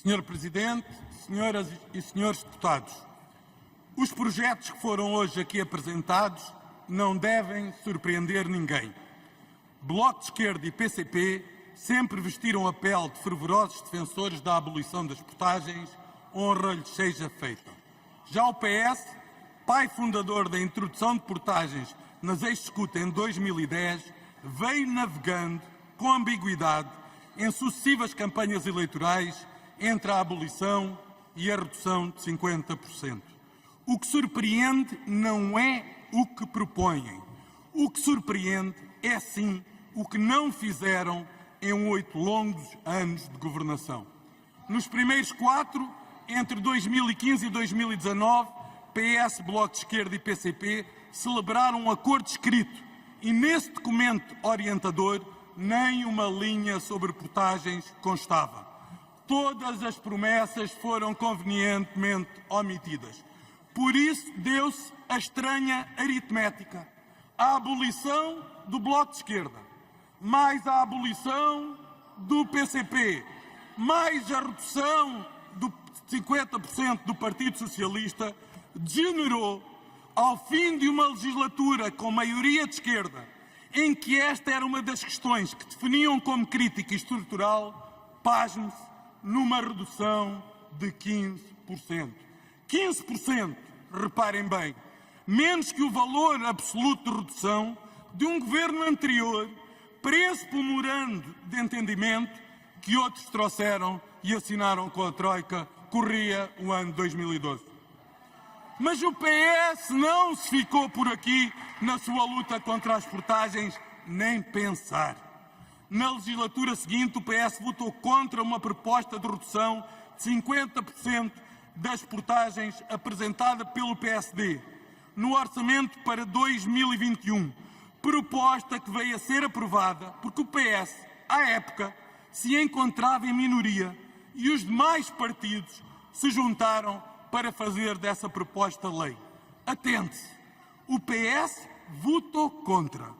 Senhor Presidente, senhoras e senhores deputados, os projetos que foram hoje aqui apresentados não devem surpreender ninguém. Bloco de Esquerda e PCP sempre vestiram a pele de fervorosos defensores da abolição das portagens, honra-lhes seja feita. Já o PS, pai fundador da introdução de portagens nas ex-escuta em 2010, veio navegando com ambiguidade em sucessivas campanhas eleitorais entre a abolição e a redução de 50%. O que surpreende não é o que propõem. O que surpreende é, sim, o que não fizeram em 8 longos anos de governação. Nos primeiros 4, entre 2015 e 2019, PS, Bloco de Esquerda e PCP celebraram um acordo escrito e nesse documento orientador nem uma linha sobre portagens constava. Todas as promessas foram convenientemente omitidas. Por isso deu-se a estranha aritmética. A abolição do Bloco de Esquerda, mais a abolição do PCP, mais a redução do 50% do Partido Socialista, degenerou ao fim de uma legislatura com maioria de esquerda, em que esta era uma das questões que definiam como crítica estrutural, pasme-se, numa redução de 15%. 15%, reparem bem, menos que o valor absoluto de redução de um governo anterior, preso por memorando de entendimento que outros trouxeram e assinaram com a Troika, corria o ano 2012. Mas o PS não se ficou por aqui na sua luta contra as portagens, nem pensar. Na legislatura seguinte, o PS votou contra uma proposta de redução de 50% das portagens apresentada pelo PSD no orçamento para 2021, proposta que veio a ser aprovada porque o PS, à época, se encontrava em minoria e os demais partidos se juntaram para fazer dessa proposta lei. Atente-se, o PS votou contra.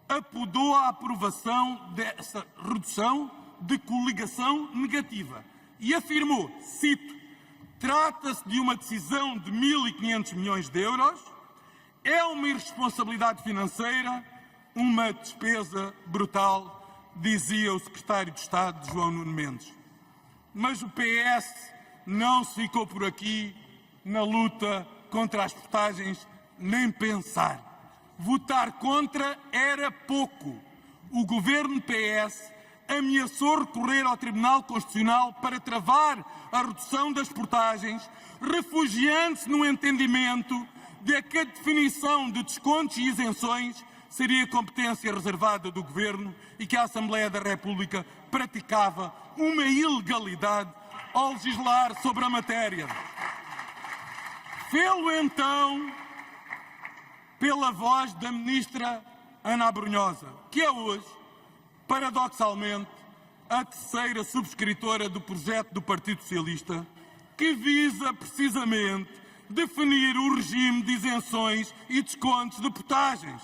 Apodou a aprovação dessa redução de coligação negativa e afirmou, cito, trata-se de uma decisão de 1.500 milhões de euros, é uma irresponsabilidade financeira, uma despesa brutal, dizia o secretário de Estado, João Nuno Mendes. Mas o PS não se ficou por aqui na luta contra as portagens, nem pensar. Votar contra era pouco. O governo PS ameaçou recorrer ao Tribunal Constitucional para travar a redução das portagens, refugiando-se no entendimento de que a definição de descontos e isenções seria competência reservada do governo e que a Assembleia da República praticava uma ilegalidade ao legislar sobre a matéria. Fê-lo então pela voz da ministra Ana Abrunhosa, que é hoje, paradoxalmente, a terceira subscritora do projeto do Partido Socialista, que visa precisamente definir o regime de isenções e descontos de portagens.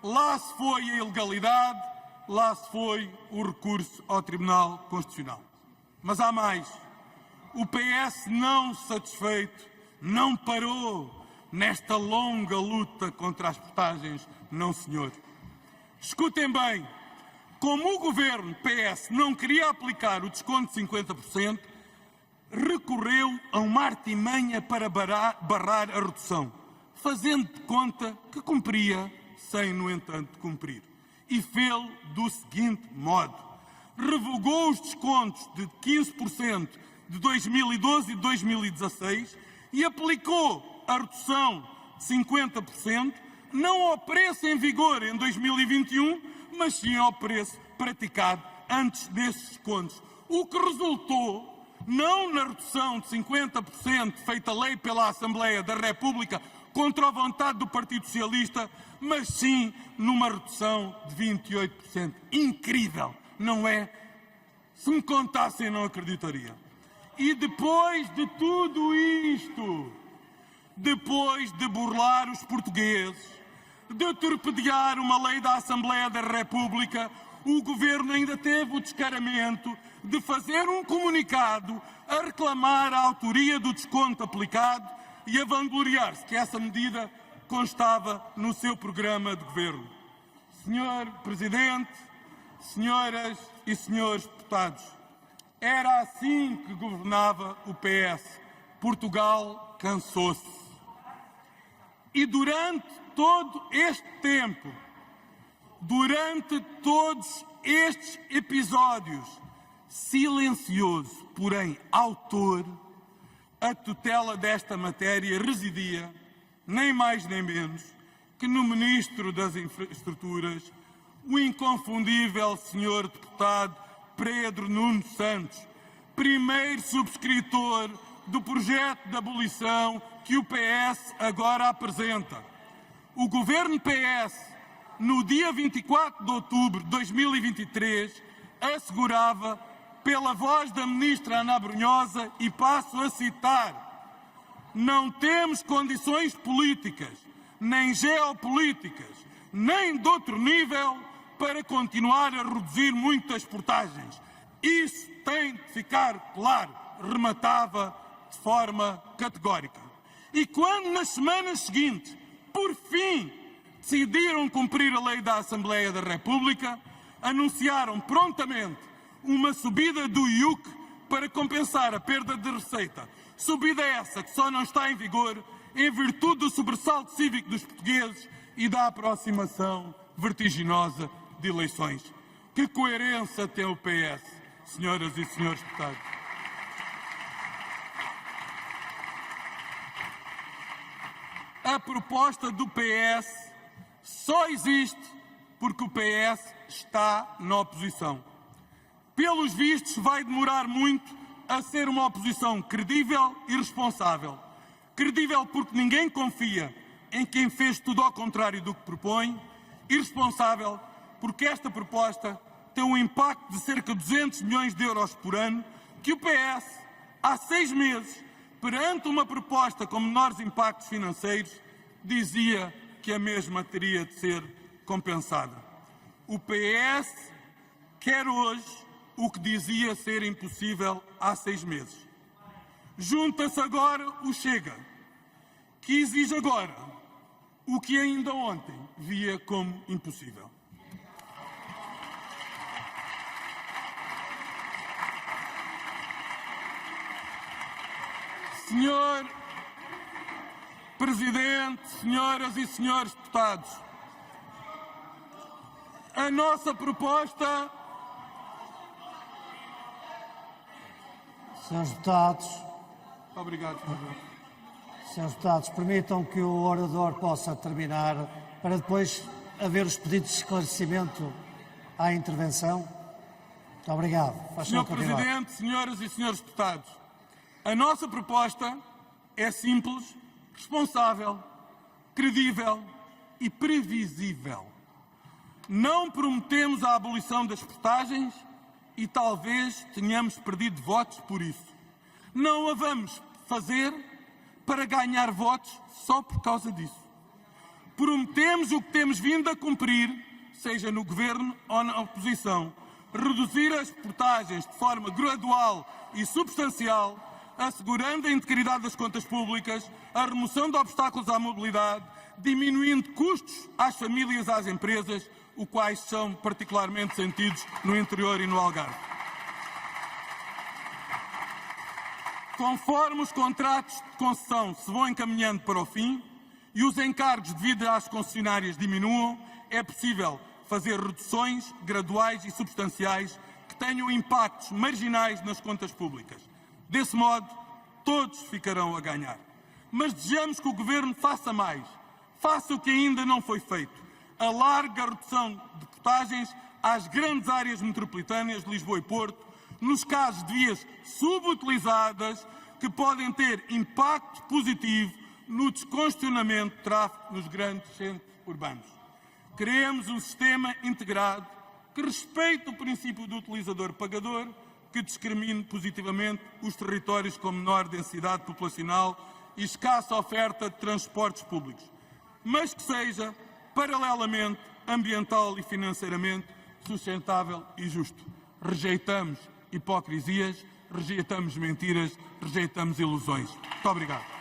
Lá se foi a ilegalidade, lá se foi o recurso ao Tribunal Constitucional. Mas há mais. O PS, não satisfeito, não parou nesta longa luta contra as portagens, não senhor. Escutem bem, como o governo PS não queria aplicar o desconto de 50%, recorreu a uma artimanha para barrar a redução, fazendo de conta que cumpria, sem, no entanto, cumprir. E fê-lo do seguinte modo: revogou os descontos de 15% de 2012 e 2016 e aplicou a redução de 50%, não ao preço em vigor em 2021, mas sim ao preço praticado antes desses descontos. O que resultou, não na redução de 50% feita lei pela Assembleia da República contra a vontade do Partido Socialista, mas sim numa redução de 28%. Incrível, não é? Se me contassem, não acreditaria. E depois de tudo isto, depois de burlar os portugueses, de torpedear uma lei da Assembleia da República, o Governo ainda teve o descaramento de fazer um comunicado a reclamar a autoria do desconto aplicado e a vangloriar-se que essa medida constava no seu programa de governo. Senhor Presidente, senhoras e senhores deputados, era assim que governava o PS. Portugal cansou-se. E durante todo este tempo, durante todos estes episódios, silencioso, porém autor, a tutela desta matéria residia, nem mais nem menos, que no Ministro das Infraestruturas, o inconfundível senhor deputado Pedro Nuno Santos, primeiro subscritor do projeto de abolição que o PS agora apresenta. O governo PS, no dia 24 de outubro de 2023, assegurava, pela voz da ministra Ana Brunhosa, e passo a citar: não temos condições políticas, nem geopolíticas, nem de outro nível para continuar a reduzir muitas portagens. Isso tem de ficar claro, rematava de forma categórica. E quando nas semanas seguintes, por fim, decidiram cumprir a lei da Assembleia da República, anunciaram prontamente uma subida do IUC para compensar a perda de receita. Subida essa que só não está em vigor em virtude do sobressalto cívico dos portugueses e da aproximação vertiginosa de eleições. Que coerência tem o PS, senhoras e senhores deputados? A proposta do PS só existe porque o PS está na oposição. Pelos vistos, vai demorar muito a ser uma oposição credível e responsável. Credível porque ninguém confia em quem fez tudo ao contrário do que propõe, e responsável porque esta proposta tem um impacto de cerca de 200 milhões de euros por ano, que o PS, há 6 meses, perante uma proposta com menores impactos financeiros, dizia que a mesma teria de ser compensada. O PS quer hoje o que dizia ser impossível há 6 meses. Junta-se agora o Chega, que exige agora o que ainda ontem via como impossível. Senhor Presidente, senhoras e senhores deputados, a nossa proposta... Senhores deputados, Obrigado, senhor. senhores deputados, permitam que o orador possa terminar para depois haver os pedidos de esclarecimento à intervenção. Muito obrigado. Senhor Presidente, senhoras e senhores deputados, a nossa proposta é simples, responsável, credível e previsível. Não prometemos a abolição das portagens e talvez tenhamos perdido votos por isso. Não a vamos fazer para ganhar votos só por causa disso. Prometemos o que temos vindo a cumprir, seja no governo ou na oposição: reduzir as portagens de forma gradual e substancial, assegurando a integridade das contas públicas, a remoção de obstáculos à mobilidade, diminuindo custos às famílias e às empresas, os quais são particularmente sentidos no interior e no Algarve. Conforme os contratos de concessão se vão encaminhando para o fim e os encargos devido às concessionárias diminuam, é possível fazer reduções graduais e substanciais que tenham impactos marginais nas contas públicas. Desse modo, todos ficarão a ganhar. Mas desejamos que o Governo faça mais. Faça o que ainda não foi feito. Alargue a redução de portagens às grandes áreas metropolitanas de Lisboa e Porto, nos casos de vias subutilizadas que podem ter impacto positivo no descongestionamento de tráfego nos grandes centros urbanos. Queremos um sistema integrado que respeite o princípio do utilizador-pagador, que discrimine positivamente os territórios com menor densidade populacional e escassa oferta de transportes públicos, mas que seja, paralelamente, ambiental e financeiramente sustentável e justo. Rejeitamos hipocrisias, rejeitamos mentiras, rejeitamos ilusões. Muito obrigado.